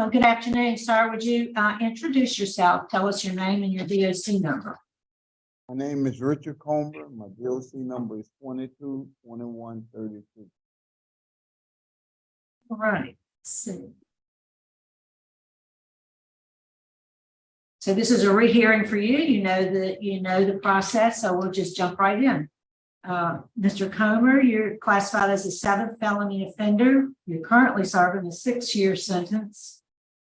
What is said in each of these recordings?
Well, good afternoon, sir. Would you introduce yourself? Tell us your name and your DOC number. My name is Richard Comer. My DOC number is 222132. All right. Let's see. So this is a rehearing for you. You know the process, so we'll just jump right in. Mr. Comer, you're classified as a 7th felony offender. You're currently serving a 6-year sentence.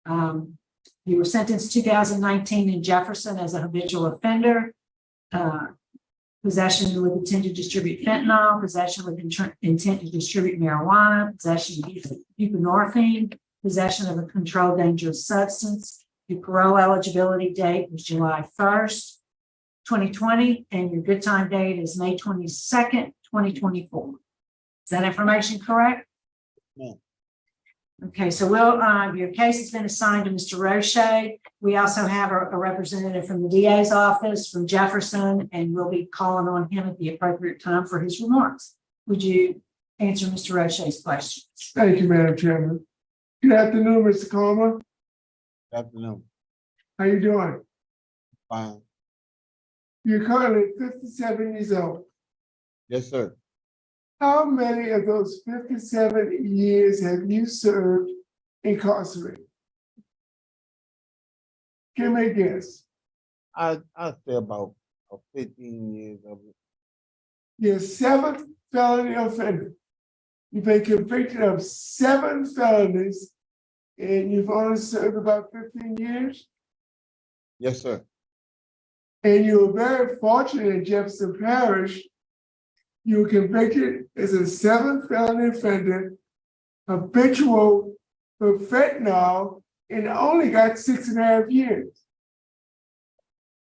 You were sentenced 2019 in Jefferson as a habitual offender. Possession with intent to distribute fentanyl, possession with intent to distribute marijuana, possession of buprenorphine, possession of a controlled dangerous substance. Your parole eligibility date was July 1st, 2020, and your good time date is May 22nd, 2024. Is that information correct? No. Okay, so your case has been assigned to Mr. Roche. We also have a representative from the DA's office from Jefferson, and we'll be calling on him at the appropriate time for his remarks. Would you answer Mr. Roche's questions? Thank you, Madam Chairman. Good afternoon, Mr. Comer. Good afternoon. How you doing? Fine. You're currently 57 years old. Yes, sir. How many of those 57 years have you served incarcerated? Give me a guess. I'd say about 15 years of it. You're 7th felony offender. You've been convicted of 7 felonies, and you've only served about 15 years. Yes, sir. And you were very fortunate in Jefferson Parish. You were convicted as a 7th felony offender, habitual for fentanyl, and only got 6.5 years.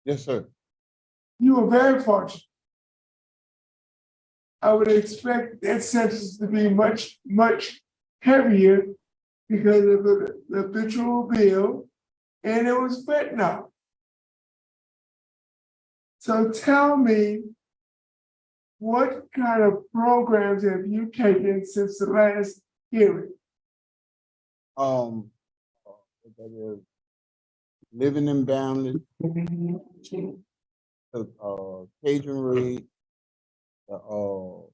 Yes, sir. You were very fortunate. I would expect that sentence to be much, much heavier because of the habitual bill, and it was fentanyl. So tell me, what kind of programs have you taken since the last hearing? That is living in balance, Cajun Reed, AA,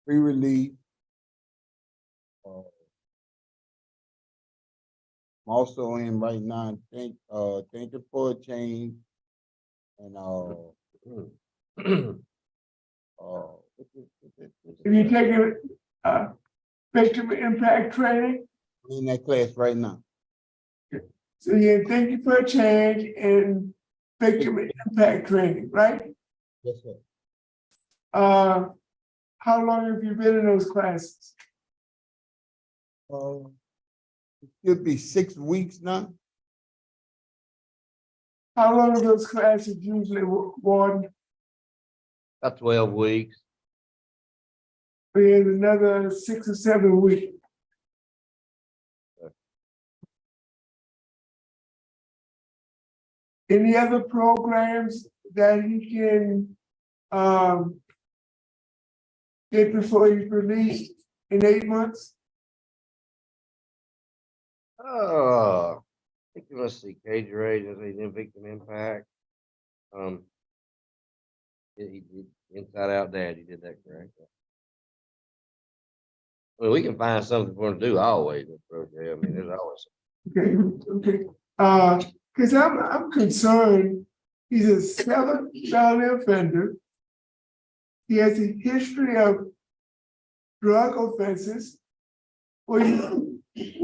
free relief. I'm also in right now. Thank you for a change, and Have you taken victim impact training? I'm in that class right now. So you thank you for a change in victim impact training, right? Yes, sir. How long have you been in those classes? It should be 6 weeks now. How long are those classes usually, Warden? About 12 weeks. In another 6 or 7 weeks. Any other programs that he can get before he's released in 8 months? I think let's see, Cage Rage, then Victim Impact. He did Inside Out Dad, he did that correct. Well, we can find something for him to do always, Mr. Roger. I mean, there's always. Okay. Because I'm concerned. He's a 7th felony offender. He has a history of drug offenses. Were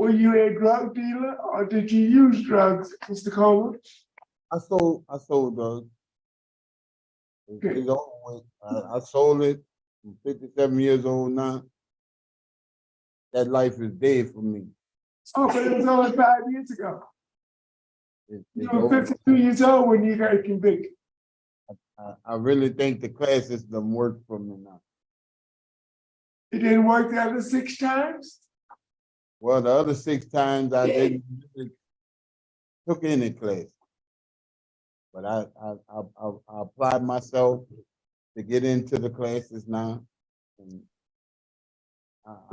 you a drug dealer, or did you use drugs, Mr. Comer? I sold drugs. It's over with. I sold it. I'm 57 years old now. That life is dead for me. Oh, but it was only 5 years ago. It's You were over. 52 years old when you got convicted. I really think the classes don't work for me now. It didn't work the other 6 times? Well, the other 6 times I didn't really took any class. But I applied myself to get into the classes now. And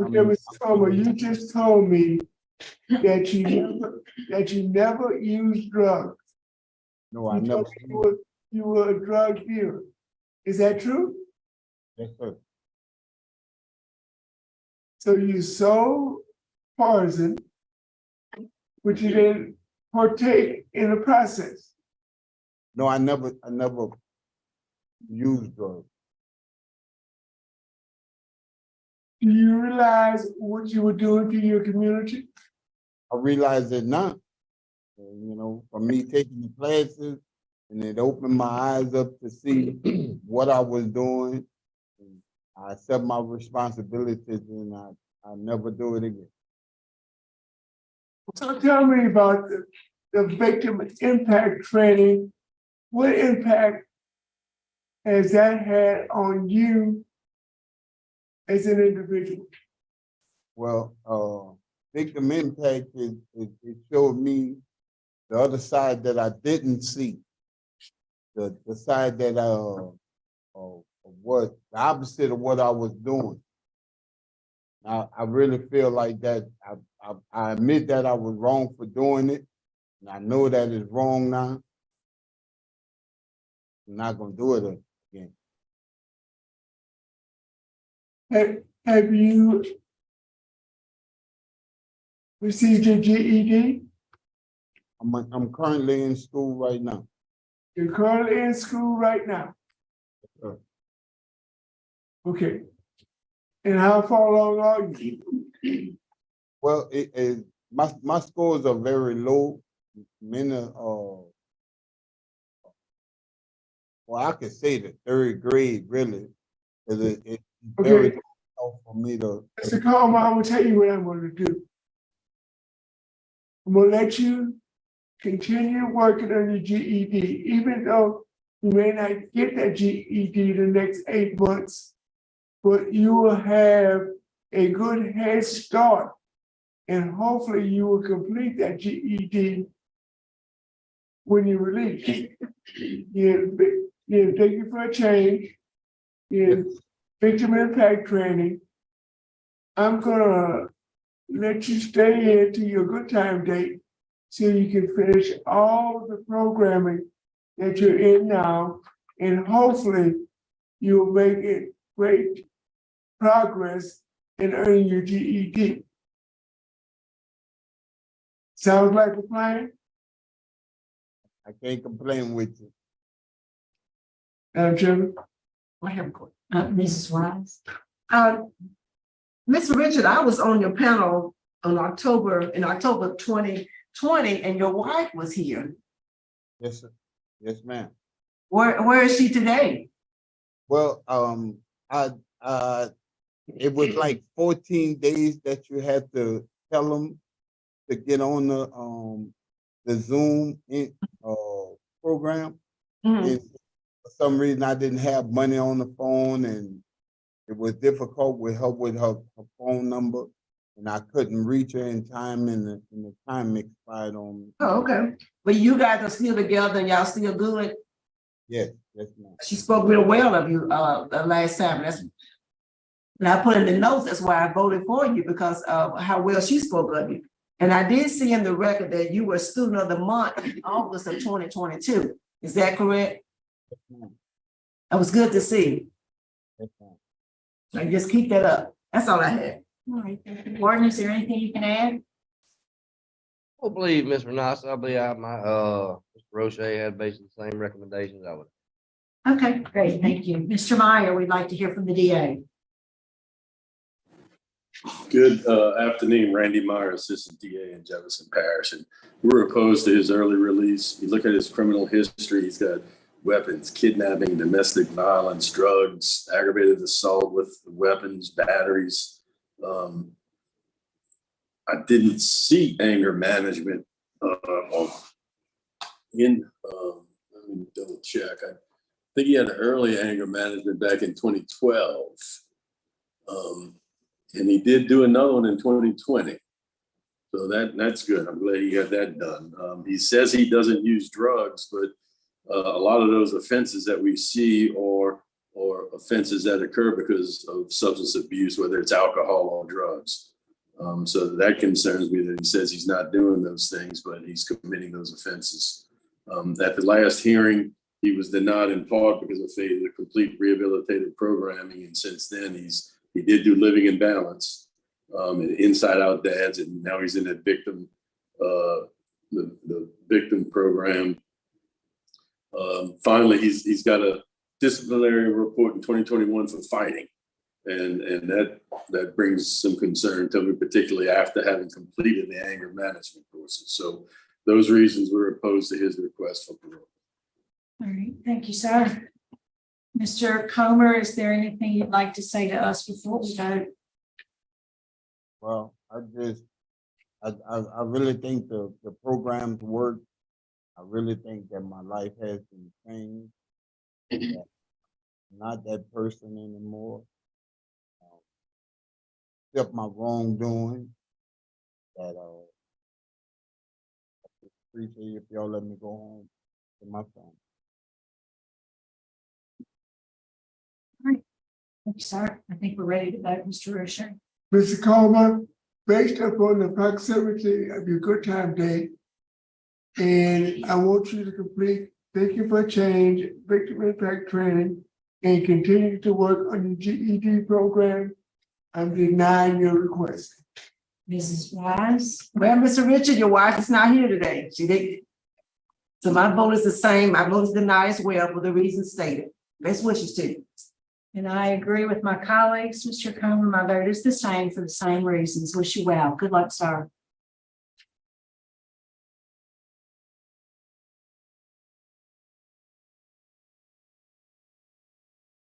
Okay, mean, Mr. Comer, you just told me that you never used drugs. no, I You never. told me you were a drug dealer. Is that true? Yes, sir. So you sold poison, but you didn't partake in the process. No, I never used drugs. Do you realize what you were doing to your community? I realized it now. You know, from me taking the classes, and it opened my eyes up to see what I was doing. And I accept my responsibilities, and I never do it again. So tell me about the victim impact training. What impact has that had on you as an individual? Well, victim impact it showed me the other side that I didn't see. The side that was the opposite of what I was doing. I really feel like that. I admit that I was wrong for doing it, and I know that it's wrong now. I'm not gonna do it again. Have you received your GED? I'm currently in school right now. You're currently in school right now. Sure. Okay. And how far along are you? Well, my scores are very low. Many, well, I could say the third grade really, because it's very Okay, difficult for me to. Mr. Coleman, I'm gonna tell you what I'm gonna do. I'm gonna let you continue working on your GED, even though you may not get that GED the next 8 months, but you will have a good head start, and hopefully you will complete that GED when you release. Thank you for a change. Victim impact training. I'm gonna let you stay in to your good time date so you can finish all of the programming that you're in now, and hopefully you'll make it great progress in earning your GED. Sounds like a plan? I can't complain with you. Madam Chairman? I have a question. Mrs. Wise. Mr. Richard, I was on your panel in October 2020, and your wife was here. Yes, sir. Yes, ma'am. Where is she today? Well, it was like 14 days that you had to tell them to get on the Zoom program. Mhm. And for some reason, I didn't have money on the phone, and it was difficult with her phone number, and I couldn't reach her in time, and the time expired on me. Oh, okay. But you guys are still together and y'all still good? Yes, yes, ma'am. She spoke real well of you the last time. And I put in the notes, that's why I voted for you, because of how well she spoke of you. And I did see in the record that you were student of the month in August of 2022. Is that correct? Yes, ma'am. That was good to see. Yes, ma'am. So just keep that up. That's all I had. All right. Gordon, is there anything you can add? I believe Ms. Renata, I believe Mr. Roche had basically the same recommendations I would. Okay, great. Thank you. Mr. Meyer, we'd like to hear from the DA. Good afternoon, Randy Meyer, Assistant DA in Jefferson Parish. And we're opposed to his early release. You look at his criminal history, he's got weapons, kidnapping, domestic violence, drugs, aggravated assault with weapons, batteries. I didn't see anger management let me double check. I think he had an early anger management back in 2012. And he did do another one in 2020. So that's good. I'm glad he got that done. He says he doesn't use drugs, but a lot of those offenses that we see are or offenses that occur because of substance abuse, whether it's alcohol or drugs. So that concerns me that he says he's not doing those things, but he's committing those offenses. At the last hearing, he was denied in part because of failure to complete rehabilitative programming. And since then, he did do living in balance, and inside out dads. And now he's in the victim program. Finally, he's got a disciplinary report in 2021 for fighting. And that brings some concern to me, particularly after having completed the anger management courses. So those reasons we're opposed to his request for parole. All right, thank you, sir. Mr. Comer, is there anything you'd like to say to us before we vote? Well, I really think the programs work. I really think that my life has been changed. That I'm not that person anymore. Except my wrongdoing. That I appreciate if y'all let me go home to my family. Thank you, sir. I think we're ready to vote, Mr. Rusher. Mr. Comer, based upon the proximity of your good time date, and I want you to complete Thank You for Change, victim impact training, and continue to work on your GED program. I'm denying your request. Mrs. Wise, Well, Mr. Richard, your wife is not here today. She did. So my vote is the same. My vote is denied as well for the reasons stated. Best wishes to you. and I agree with my colleagues, Mr. Comer. My vote is the same for the same reasons. Wish you well. Good luck, sir.